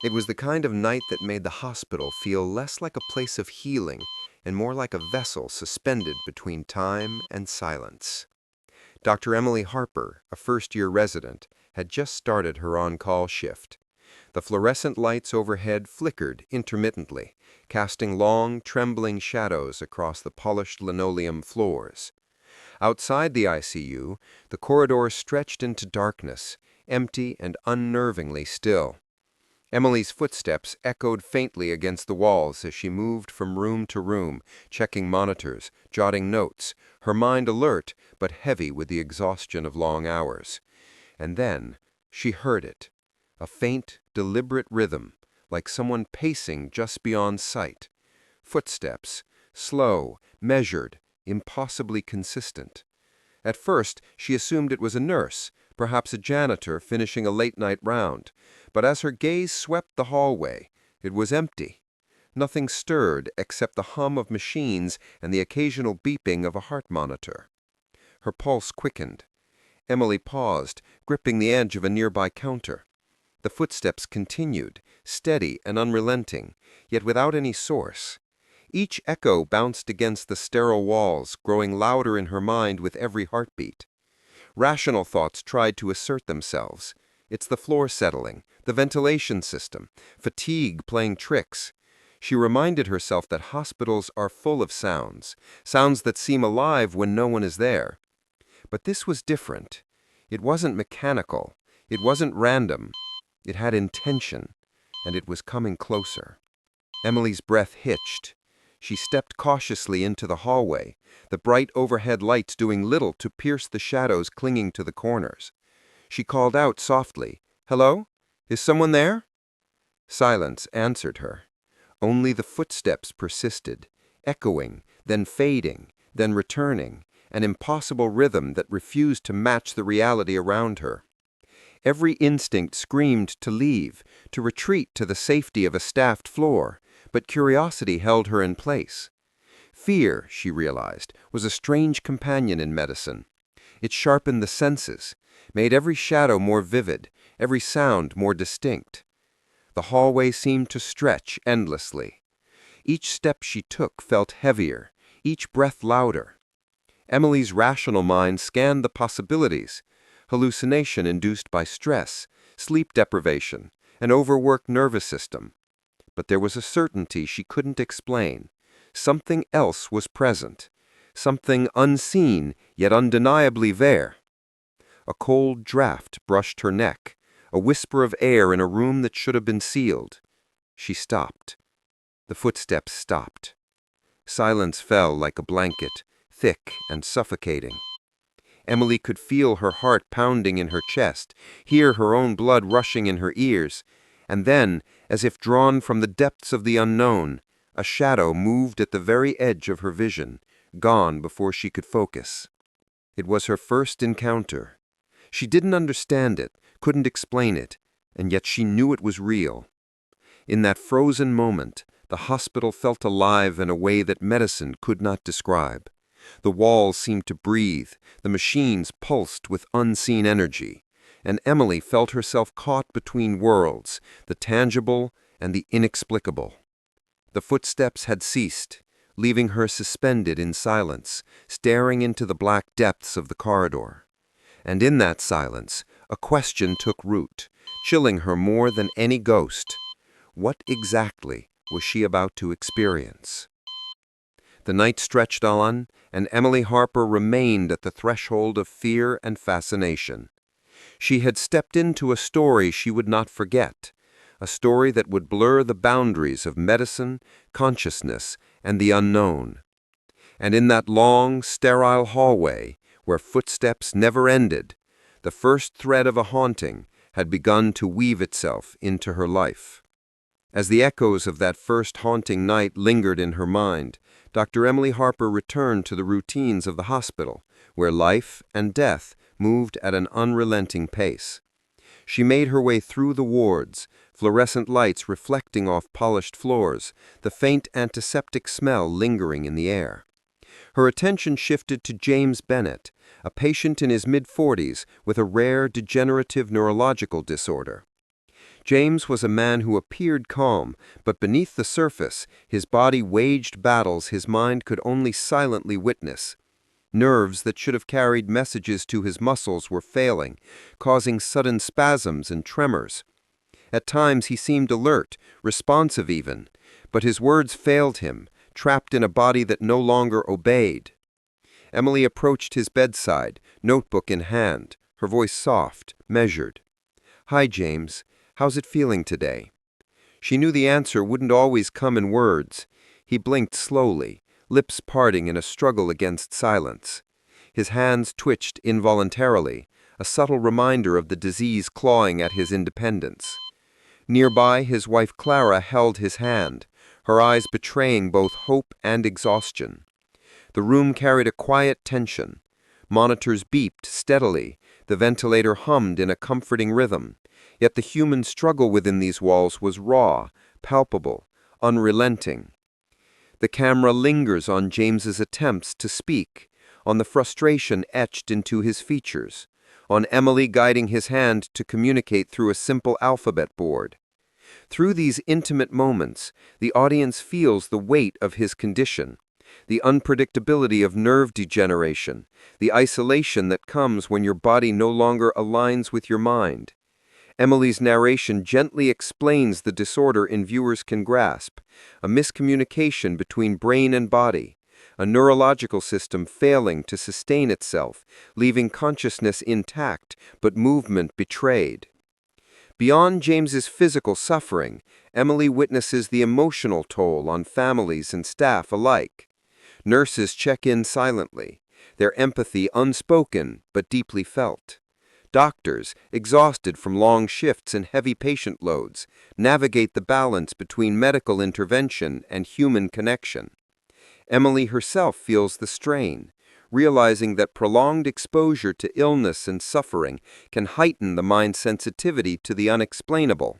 It was the kind of night that made the hospital feel less like a place of healing and more like a vessel suspended between time and silence. Dr. Emily Harper, a first-year resident, had just started her on-call shift. The fluorescent lights overhead flickered intermittently, casting long, trembling shadows across the polished linoleum floors. Outside the ICU, the corridor stretched into darkness, empty and unnervingly still. Emily's footsteps echoed faintly against the walls as she moved from room to room, checking monitors, jotting notes, her mind alert but heavy with the exhaustion of long hours. And then she heard it, a faint, deliberate rhythm, like someone pacing just beyond sight. Footsteps, slow, measured, impossibly consistent. At first, she assumed it was a nurse, perhaps a janitor finishing a late-night round, but as her gaze swept the hallway, it was empty. Nothing stirred except the hum of machines and the occasional beeping of a heart monitor. Her pulse quickened. Emily paused, gripping the edge of a nearby counter. The footsteps continued, steady and unrelenting, yet without any source. Each echo bounced against the sterile walls, growing louder in her mind with every heartbeat. Rational thoughts tried to assert themselves. It's the floor settling, the ventilation system, fatigue playing tricks. She reminded herself that hospitals are full of sounds, sounds that seem alive when no one is there. But this was different. It wasn't mechanical. It wasn't random. It had intention, and it was coming closer. Emily's breath hitched. She stepped cautiously into the hallway, the bright overhead lights doing little to pierce the shadows clinging to the corners. She called out softly, "Hello? Is someone there?" Silence answered her. Only the footsteps persisted, echoing, then fading, then returning, an impossible rhythm that refused to match the reality around her. Every instinct screamed to leave, to retreat to the safety of a staffed floor, but curiosity held her in place. Fear, she realized, was a strange companion in medicine. It sharpened the senses, made every shadow more vivid, every sound more distinct. The hallway seemed to stretch endlessly. Each step she took felt heavier, each breath louder. Emily's rational mind scanned the possibilities: hallucination induced by stress, sleep deprivation, an overworked nervous system. But there was a certainty she couldn't explain. Something else was present, something unseen yet undeniably there. A cold draft brushed her neck, a whisper of air in a room that should have been sealed. She stopped. The footsteps stopped. Silence fell like a blanket, thick and suffocating. Emily could feel her heart pounding in her chest, hear her own blood rushing in her ears, and then, as if drawn from the depths of the unknown, a shadow moved at the very edge of her vision, gone before she could focus. It was her first encounter. She didn't understand it, couldn't explain it, and yet she knew it was real. In that frozen moment, the hospital felt alive in a way that medicine could not describe. The walls seemed to breathe, the machines pulsed with unseen energy, and Emily felt herself caught between worlds, the tangible and the inexplicable. The footsteps had ceased, leaving her suspended in silence, staring into the black depths of the corridor. And in that silence, a question took root, chilling her more than any ghost. What exactly was she about to experience? The night stretched on, and Emily Harper remained at the threshold of fear and fascination. She had stepped into a story she would not forget, a story that would blur the boundaries of medicine, consciousness, and the unknown. And in that long, sterile hallway, where footsteps never ended, the first thread of a haunting had begun to weave itself into her life. As the echoes of that first haunting night lingered in her mind, Dr. Emily Harper returned to the routines of the hospital, where life and death moved at an unrelenting pace. She made her way through the wards, fluorescent lights reflecting off polished floors, the faint antiseptic smell lingering in the air. Her attention shifted to James Bennett, a patient in his mid-40s with a rare degenerative neurological disorder. James was a man who appeared calm, but beneath the surface, his body waged battles his mind could only silently witness. Nerves that should have carried messages to his muscles were failing, causing sudden spasms and tremors. At times he seemed alert, responsive even, but his words failed him, trapped in a body that no longer obeyed. Emily approached his bedside, notebook in hand, her voice soft, measured. "Hi, James. How's it feeling today?" She knew the answer wouldn't always come in words. He blinked slowly, lips parting in a struggle against silence. His hands twitched involuntarily, a subtle reminder of the disease clawing at his independence. Nearby, his wife Clara held his hand, her eyes betraying both hope and exhaustion. The room carried a quiet tension. Monitors beeped steadily, the ventilator hummed in a comforting rhythm, yet the human struggle within these walls was raw, palpable, unrelenting. The camera lingers on James's attempts to speak, on the frustration etched into his features, on Emily guiding his hand to communicate through a simple alphabet board. Through these intimate moments, the audience feels the weight of his condition, the unpredictability of nerve degeneration, the isolation that comes when your body no longer aligns with your mind. Emily's narration gently explains the disorder in viewers can grasp, a miscommunication between brain and body, a neurological system failing to sustain itself, leaving consciousness intact but movement betrayed. Beyond James's physical suffering, Emily witnesses the emotional toll on families and staff alike. Nurses check in silently, their empathy unspoken but deeply felt. Doctors, exhausted from long shifts and heavy patient loads, navigate the balance between medical intervention and human connection. Emily herself feels the strain, realizing that prolonged exposure to illness and suffering can heighten the mind's sensitivity to the unexplainable,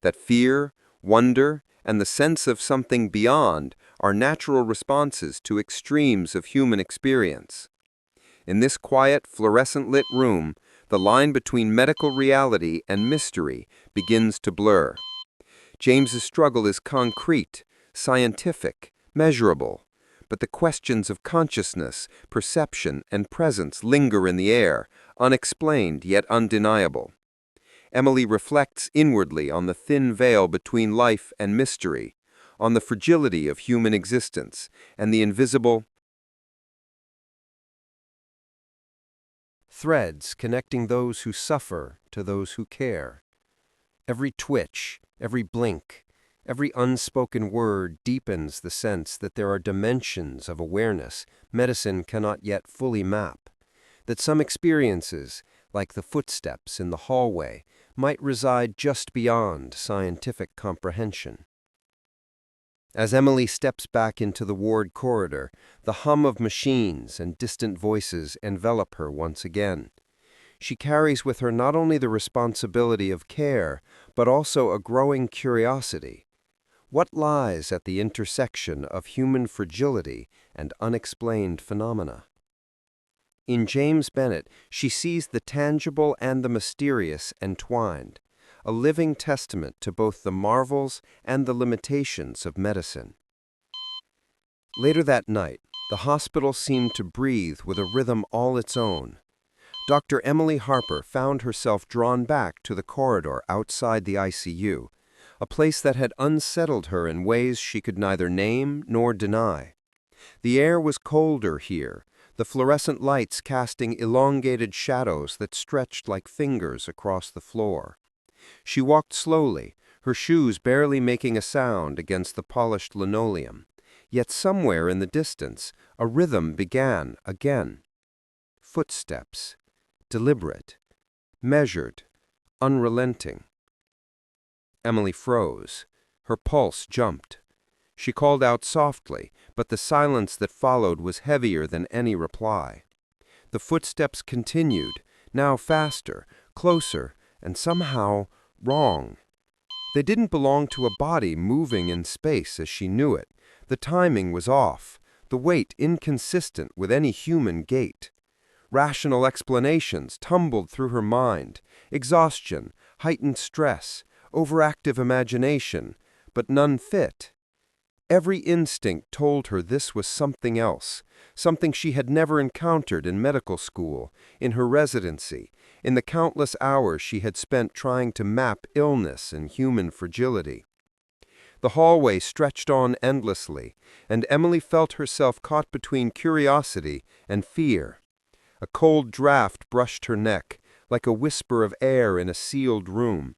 that fear, wonder, and the sense of something beyond are natural responses to extremes of human experience. In this quiet, fluorescent-lit room, the line between medical reality and mystery begins to blur. James's struggle is concrete, scientific, measurable, but the questions of consciousness, perception, and presence linger in the air, unexplained yet undeniable. Emily reflects inwardly on the thin veil between life and mystery, on the fragility of human existence, and the invisible threads connecting those who suffer to those who care. Every twitch, every blink, every unspoken word deepens the sense that there are dimensions of awareness medicine cannot yet fully map, that some experiences, like the footsteps in the hallway, might reside just beyond scientific comprehension. As Emily steps back into the ward corridor, the hum of machines and distant voices envelop her once again. She carries with her not only the responsibility of care, but also a growing curiosity. What lies at the intersection of human fragility and unexplained phenomena? In James Bennett, she sees the tangible and the mysterious entwined, a living testament to both the marvels and the limitations of medicine. Later that night, the hospital seemed to breathe with a rhythm all its own. Dr. Emily Harper found herself drawn back to the corridor outside the ICU, a place that had unsettled her in ways she could neither name nor deny. The air was colder here, the fluorescent lights casting elongated shadows that stretched like fingers across the floor. She walked slowly, her shoes barely making a sound against the polished linoleum. Yet somewhere in the distance, a rhythm began again. Footsteps, deliberate, measured, unrelenting. Emily froze. Her pulse jumped. She called out softly, but the silence that followed was heavier than any reply. The footsteps continued, now faster, closer, and somehow wrong. They didn't belong to a body moving in space as she knew it. The timing was off, the weight inconsistent with any human gait. Rational explanations tumbled through her mind: exhaustion, heightened stress, overactive imagination, but none fit. Every instinct told her this was something else, something she had never encountered in medical school, in her residency, in the countless hours she had spent trying to map illness and human fragility. The hallway stretched on endlessly, and Emily felt herself caught between curiosity and fear. A cold draft brushed her neck, like a whisper of air in a sealed room.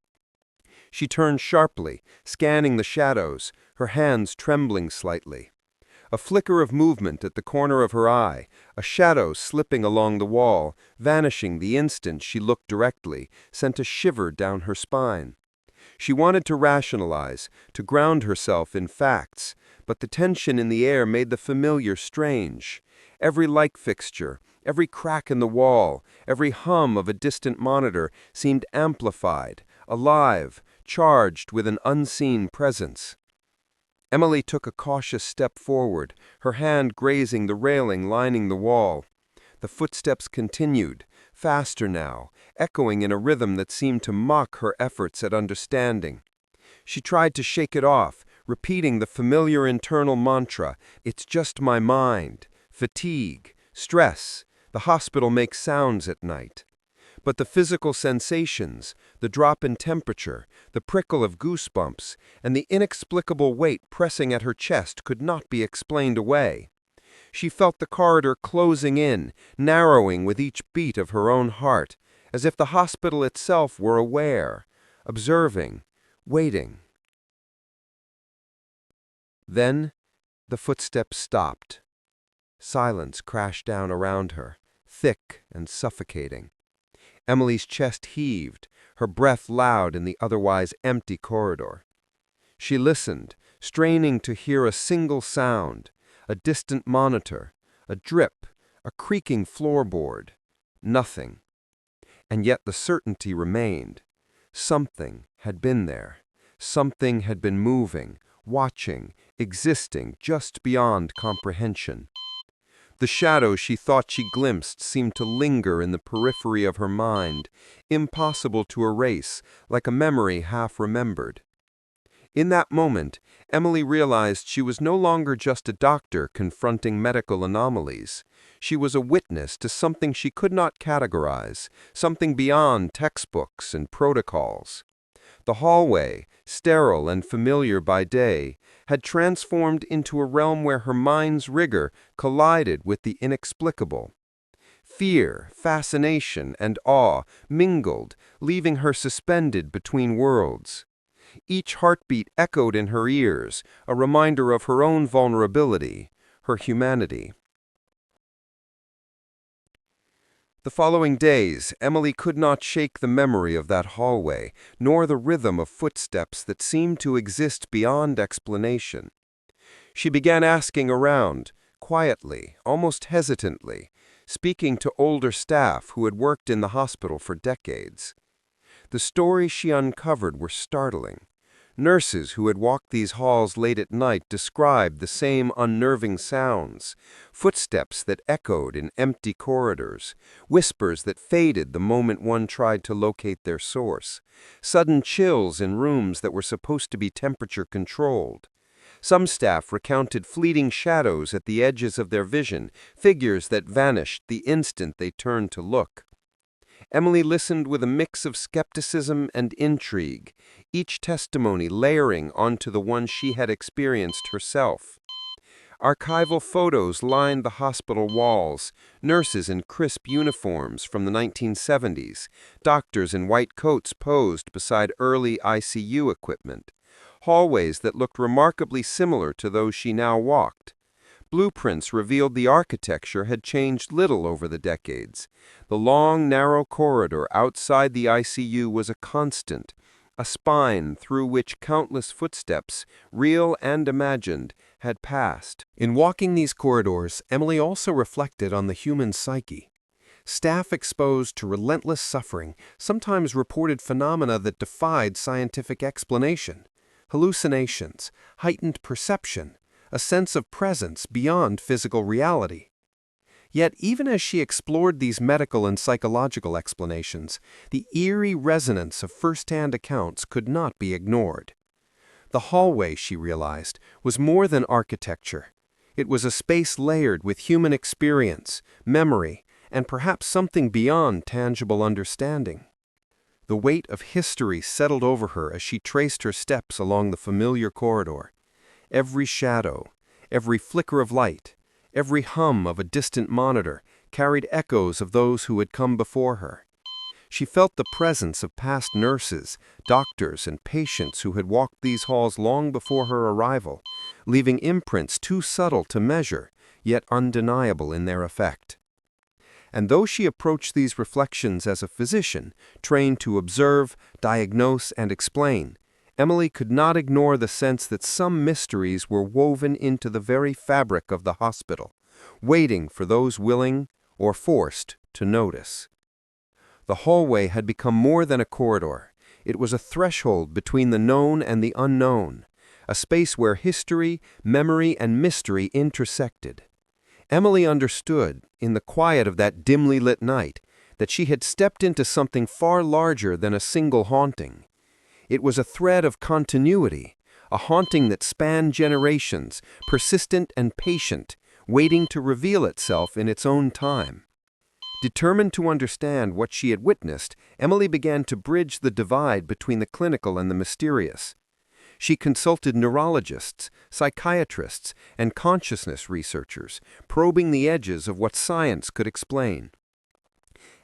She turned sharply, scanning the shadows, her hands trembling slightly. A flicker of movement at the corner of her eye, a shadow slipping along the wall, vanishing the instant she looked directly, sent a shiver down her spine. She wanted to rationalize, to ground herself in facts, but the tension in the air made the familiar strange. Every light fixture, every crack in the wall, every hum of a distant monitor seemed amplified, alive, charged with an unseen presence. Emily took a cautious step forward, her hand grazing the railing lining the wall. The footsteps continued, faster now, echoing in a rhythm that seemed to mock her efforts at understanding. She tried to shake it off, repeating the familiar internal mantra, "It's just my mind, fatigue, stress, the hospital makes sounds at night." But the physical sensations, the drop in temperature, the prickle of goosebumps, and the inexplicable weight pressing at her chest could not be explained away. She felt the corridor closing in, narrowing with each beat of her own heart, as if the hospital itself were aware, observing, waiting. Then the footsteps stopped. Silence crashed down around her, thick and suffocating. Emily's chest heaved, her breath loud in the otherwise empty corridor. She listened, straining to hear a single sound, a distant monitor, a drip, a creaking floorboard. Nothing. And yet the certainty remained. Something had been there. Something had been moving, watching, existing just beyond comprehension. The shadow she thought she glimpsed seemed to linger in the periphery of her mind, impossible to erase, like a memory half remembered. In that moment, Emily realized she was no longer just a doctor confronting medical anomalies. She was a witness to something she could not categorize, something beyond textbooks and protocols. The hallway, sterile and familiar by day, had transformed into a realm where her mind's rigor collided with the inexplicable. Fear, fascination, and awe mingled, leaving her suspended between worlds. Each heartbeat echoed in her ears, a reminder of her own vulnerability, her humanity. The following days, Emily could not shake the memory of that hallway, nor the rhythm of footsteps that seemed to exist beyond explanation. She began asking around, quietly, almost hesitantly, speaking to older staff who had worked in the hospital for decades. The stories she uncovered were startling. Nurses who had walked these halls late at night described the same unnerving sounds, footsteps that echoed in empty corridors, whispers that faded the moment one tried to locate their source, sudden chills in rooms that were supposed to be temperature-controlled. Some staff recounted fleeting shadows at the edges of their vision, figures that vanished the instant they turned to look. Emily listened with a mix of skepticism and intrigue, each testimony layering onto the one she had experienced herself. Archival photos lined the hospital walls, nurses in crisp uniforms from the 1970s, doctors in white coats posed beside early ICU equipment, hallways that looked remarkably similar to those she now walked. Blueprints revealed the architecture had changed little over the decades. The long, narrow corridor outside the ICU was a constant, a spine through which countless footsteps, real and imagined, had passed. In walking these corridors, Emily also reflected on the human psyche. Staff exposed to relentless suffering sometimes reported phenomena that defied scientific explanation. Hallucinations, heightened perception, a sense of presence beyond physical reality. Yet, even as she explored these medical and psychological explanations, the eerie resonance of first-hand accounts could not be ignored. The hallway, she realized, was more than architecture. It was a space layered with human experience, memory, and perhaps something beyond tangible understanding. The weight of history settled over her as she traced her steps along the familiar corridor. Every shadow, every flicker of light, every hum of a distant monitor carried echoes of those who had come before her. She felt the presence of past nurses, doctors, and patients who had walked these halls long before her arrival, leaving imprints too subtle to measure, yet undeniable in their effect. And though she approached these reflections as a physician, trained to observe, diagnose, and explain, Emily could not ignore the sense that some mysteries were woven into the very fabric of the hospital, waiting for those willing or forced to notice. The hallway had become more than a corridor. It was a threshold between the known and the unknown, a space where history, memory, and mystery intersected. Emily understood, in the quiet of that dimly lit night, that she had stepped into something far larger than a single haunting. It was a thread of continuity, a haunting that spanned generations, persistent and patient, waiting to reveal itself in its own time. Determined to understand what she had witnessed, Emily began to bridge the divide between the clinical and the mysterious. She consulted neurologists, psychiatrists, and consciousness researchers, probing the edges of what science could explain.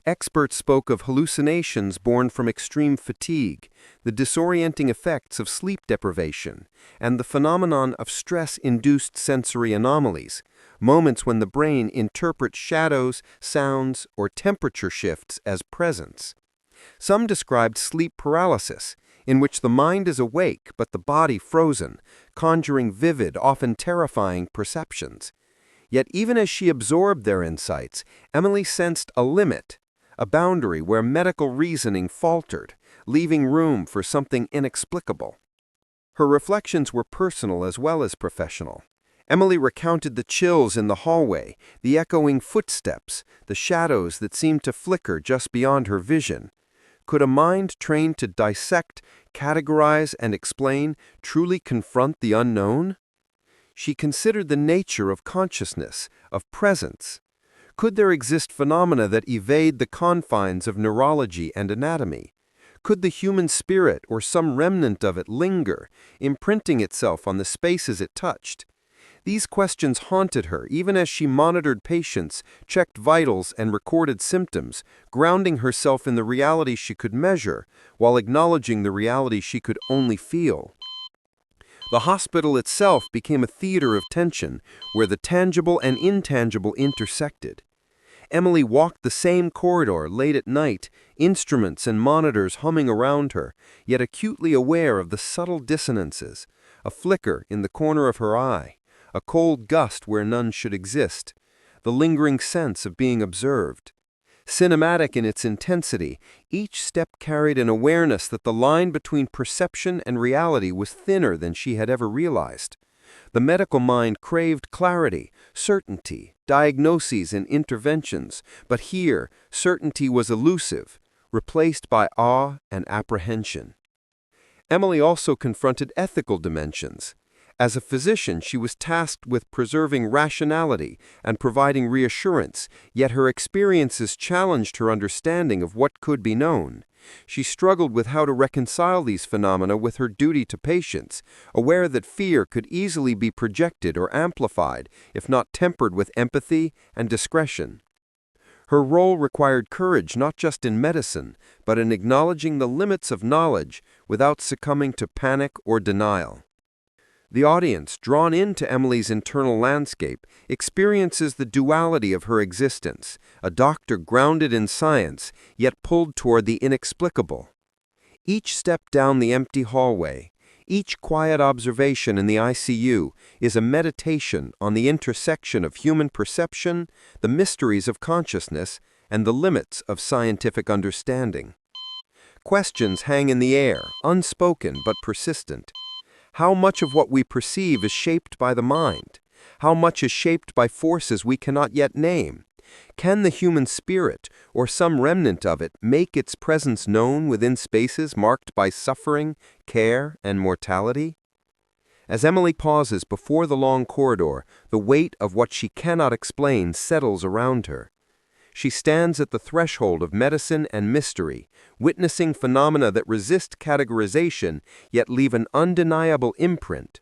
Experts spoke of hallucinations born from extreme fatigue, the disorienting effects of sleep deprivation, and the phenomenon of stress-induced sensory anomalies, moments when the brain interprets shadows, sounds, or temperature shifts as presence. Some described sleep paralysis, in which the mind is awake but the body frozen, conjuring vivid, often terrifying perceptions. Yet even as she absorbed their insights, Emily sensed a limit, a boundary where medical reasoning faltered, leaving room for something inexplicable. Her reflections were personal as well as professional. Emily recounted the chills in the hallway, the echoing footsteps, the shadows that seemed to flicker just beyond her vision. Could a mind trained to dissect, categorize, and explain truly confront the unknown? She considered the nature of consciousness, of presence. Could there exist phenomena that evade the confines of neurology and anatomy? Could the human spirit or some remnant of it linger, imprinting itself on the spaces it touched? These questions haunted her even as she monitored patients, checked vitals, and recorded symptoms, grounding herself in the reality she could measure, while acknowledging the reality she could only feel. The hospital itself became a theater of tension, where the tangible and intangible intersected. Emily walked the same corridor late at night, instruments and monitors humming around her, yet acutely aware of the subtle dissonances, a flicker in the corner of her eye, a cold gust where none should exist, the lingering sense of being observed. Cinematic in its intensity, each step carried an awareness that the line between perception and reality was thinner than she had ever realized. The medical mind craved clarity, certainty, diagnoses, and interventions, but here certainty was elusive, replaced by awe and apprehension. Emily also confronted ethical dimensions. As a physician, she was tasked with preserving rationality and providing reassurance, yet her experiences challenged her understanding of what could be known. She struggled with how to reconcile these phenomena with her duty to patients, aware that fear could easily be projected or amplified, if not tempered with empathy and discretion. Her role required courage not just in medicine, but in acknowledging the limits of knowledge without succumbing to panic or denial. The audience, drawn into Emily's internal landscape, experiences the duality of her existence, a doctor grounded in science, yet pulled toward the inexplicable. Each step down the empty hallway, each quiet observation in the ICU is a meditation on the intersection of human perception, the mysteries of consciousness, and the limits of scientific understanding. Questions hang in the air, unspoken but persistent. How much of what we perceive is shaped by the mind? How much is shaped by forces we cannot yet name? Can the human spirit, or some remnant of it, make its presence known within spaces marked by suffering, care, and mortality? As Emily pauses before the long corridor, the weight of what she cannot explain settles around her. She stands at the threshold of medicine and mystery, witnessing phenomena that resist categorization yet leave an undeniable imprint.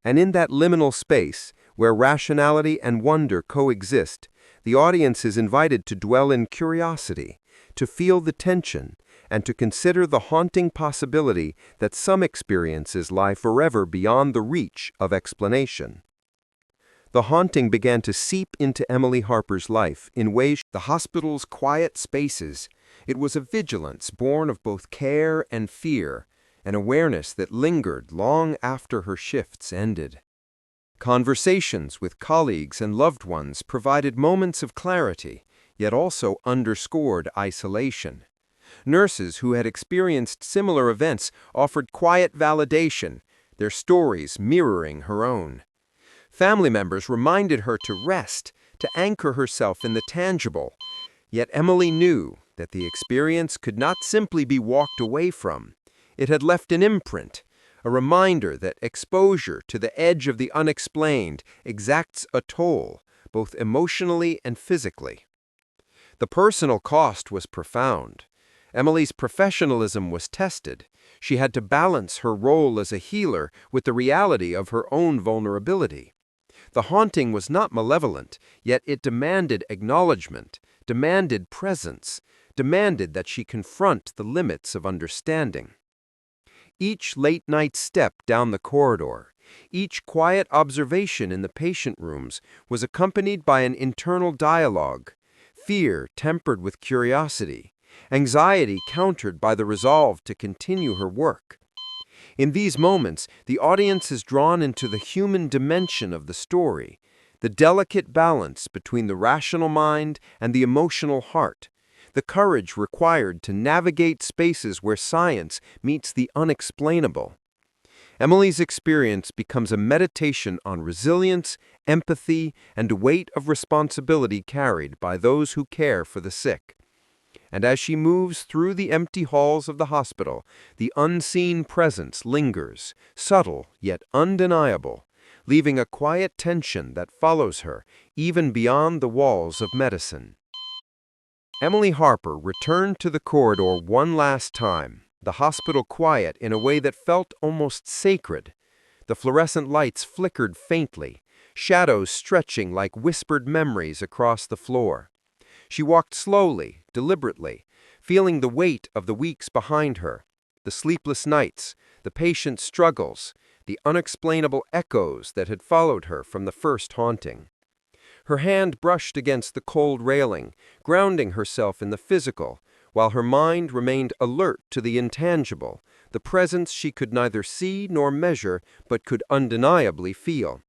And in that liminal space, where rationality and wonder coexist, the audience is invited to dwell in curiosity, to feel the tension, and to consider the haunting possibility that some experiences lie forever beyond the reach of explanation. The haunting began to seep into Emily Harper's life in ways the hospital's quiet spaces. It was a vigilance born of both care and fear, an awareness that lingered long after her shifts ended. Conversations with colleagues and loved ones provided moments of clarity, yet also underscored isolation. Nurses who had experienced similar events offered quiet validation, their stories mirroring her own. Family members reminded her to rest, to anchor herself in the tangible. Yet Emily knew that the experience could not simply be walked away from. It had left an imprint, a reminder that exposure to the edge of the unexplained exacts a toll, both emotionally and physically. The personal cost was profound. Emily's professionalism was tested. She had to balance her role as a healer with the reality of her own vulnerability. The haunting was not malevolent, yet it demanded acknowledgement, demanded presence, demanded that she confront the limits of understanding. Each late-night step down the corridor, each quiet observation in the patient rooms was accompanied by an internal dialogue, fear tempered with curiosity, anxiety countered by the resolve to continue her work. In these moments, the audience is drawn into the human dimension of the story, the delicate balance between the rational mind and the emotional heart, the courage required to navigate spaces where science meets the unexplainable. Emily's experience becomes a meditation on resilience, empathy, and weight of responsibility carried by those who care for the sick. And as she moves through the empty halls of the hospital, the unseen presence lingers, subtle yet undeniable, leaving a quiet tension that follows her even beyond the walls of medicine. Emily Harper returned to the corridor one last time, the hospital quiet in a way that felt almost sacred. The fluorescent lights flickered faintly, shadows stretching like whispered memories across the floor. She walked slowly, deliberately, feeling the weight of the weeks behind her, the sleepless nights, the patient struggles, the unexplainable echoes that had followed her from the first haunting. Her hand brushed against the cold railing, grounding herself in the physical, while her mind remained alert to the intangible, the presence she could neither see nor measure but could undeniably feel.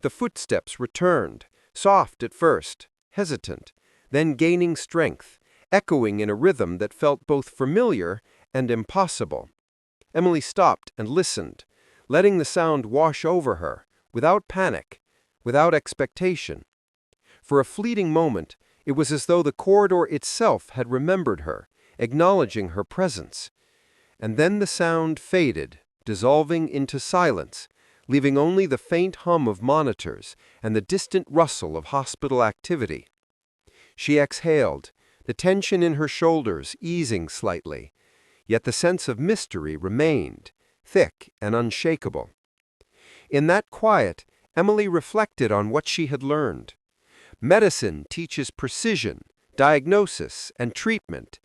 The footsteps returned, soft at first, hesitant, then gaining strength, echoing in a rhythm that felt both familiar and impossible. Emily stopped and listened, letting the sound wash over her, without panic, without expectation. For a fleeting moment, it was as though the corridor itself had remembered her, acknowledging her presence. And then the sound faded, dissolving into silence, leaving only the faint hum of monitors and the distant rustle of hospital activity. She exhaled, the tension in her shoulders easing slightly, yet the sense of mystery remained, thick and unshakable. In that quiet, Emily reflected on what she had learned. Medicine teaches precision, diagnosis, and treatment,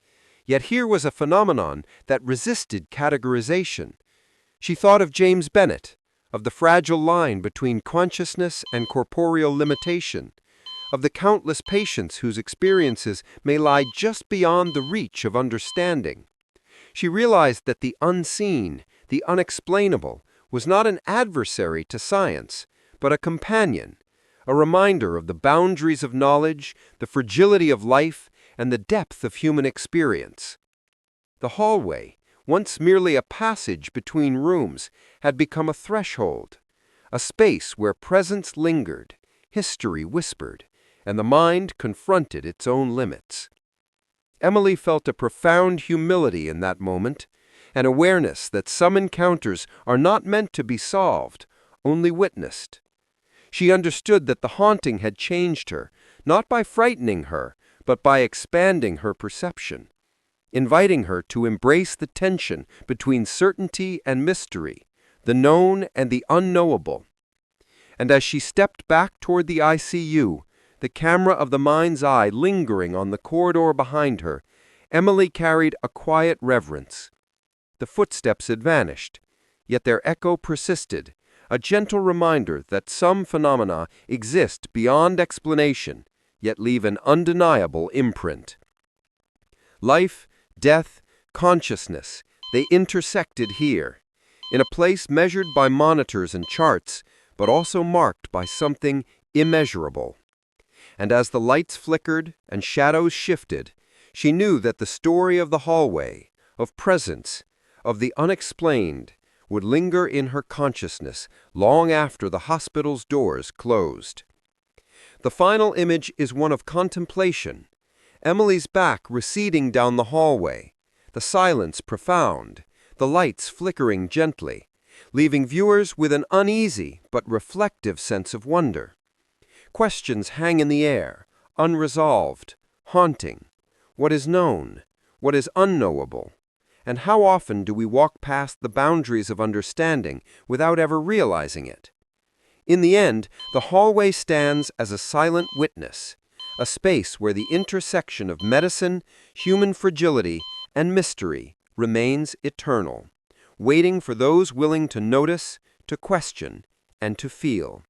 yet here was a phenomenon that resisted categorization. She thought of James Bennett, of the fragile line between consciousness and corporeal limitation, of the countless patients whose experiences may lie just beyond the reach of understanding. She realized that the unseen, the unexplainable, was not an adversary to science, but a companion, a reminder of the boundaries of knowledge, the fragility of life, and the depth of human experience. The hallway, once merely a passage between rooms, had become a threshold, a space where presence lingered, history whispered, and the mind confronted its own limits. Emily felt a profound humility in that moment, an awareness that some encounters are not meant to be solved, only witnessed. She understood that the haunting had changed her, not by frightening her, but by expanding her perception, inviting her to embrace the tension between certainty and mystery, the known and the unknowable. And as she stepped back toward the ICU, the camera of the mind's eye lingering on the corridor behind her, Emily carried a quiet reverence. The footsteps had vanished, yet their echo persisted, a gentle reminder that some phenomena exist beyond explanation, yet leave an undeniable imprint. Life, death, consciousness, they intersected here, in a place measured by monitors and charts, but also marked by something immeasurable. And as the lights flickered and shadows shifted, she knew that the story of the hallway, of presence, of the unexplained, would linger in her consciousness long after the hospital's doors closed. The final image is one of contemplation, Emily's back receding down the hallway, the silence profound, the lights flickering gently, leaving viewers with an uneasy but reflective sense of wonder. Questions hang in the air, unresolved, haunting. What is known? What is unknowable? And how often do we walk past the boundaries of understanding without ever realizing it? In the end, the hallway stands as a silent witness, a space where the intersection of medicine, human fragility, and mystery remains eternal, waiting for those willing to notice, to question, and to feel.